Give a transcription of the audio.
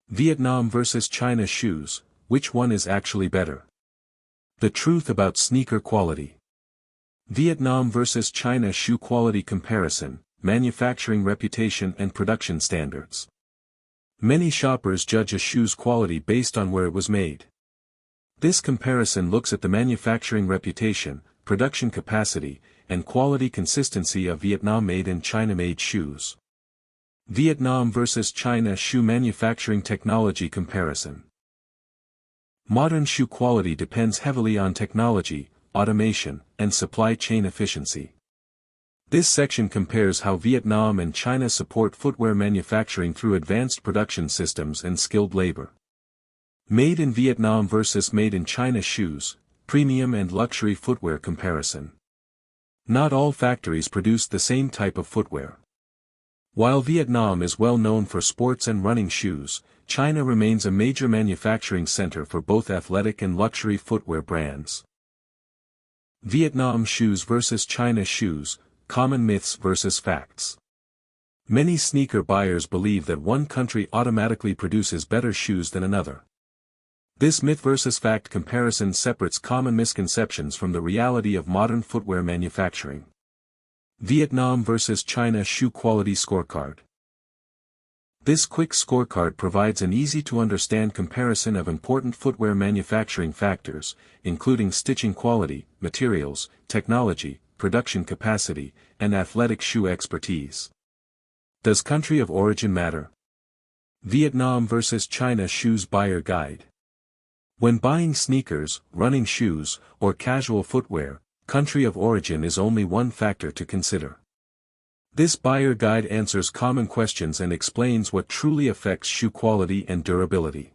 Vietnam versus China shoes, which one is actually better? The truth about sneaker quality. Vietnam versus China shoe quality comparison, manufacturing reputation and production standards. Many shoppers judge a shoe's quality based on where it was made. This comparison looks at the manufacturing reputation, production capacity, and quality consistency of Vietnam-made and China-made shoes. Vietnam versus China shoe manufacturing technology comparison. Modern shoe quality depends heavily on technology, automation, and supply chain efficiency. This section compares how Vietnam and China support footwear manufacturing through advanced production systems and skilled labor. Made in Vietnam versus made in China shoes, premium and luxury footwear comparison. Not all factories produce the same type of footwear. While Vietnam is well known for sports and running shoes, China remains a major manufacturing center for both athletic and luxury footwear brands. Vietnam shoes versus China shoes, common myths versus facts. Many sneaker buyers believe that one country automatically produces better shoes than another. This myth versus fact comparison separates common misconceptions from the reality of modern footwear manufacturing. Vietnam versus China shoe quality scorecard. This quick scorecard provides an easy-to-understand comparison of important footwear manufacturing factors, including stitching quality, materials, technology, production capacity, and athletic shoe expertise. Does country of origin matter? Vietnam versus China shoes buyer guide. When buying sneakers, running shoes, or casual footwear, country of origin is only one factor to consider. This buyer guide answers common questions and explains what truly affects shoe quality and durability.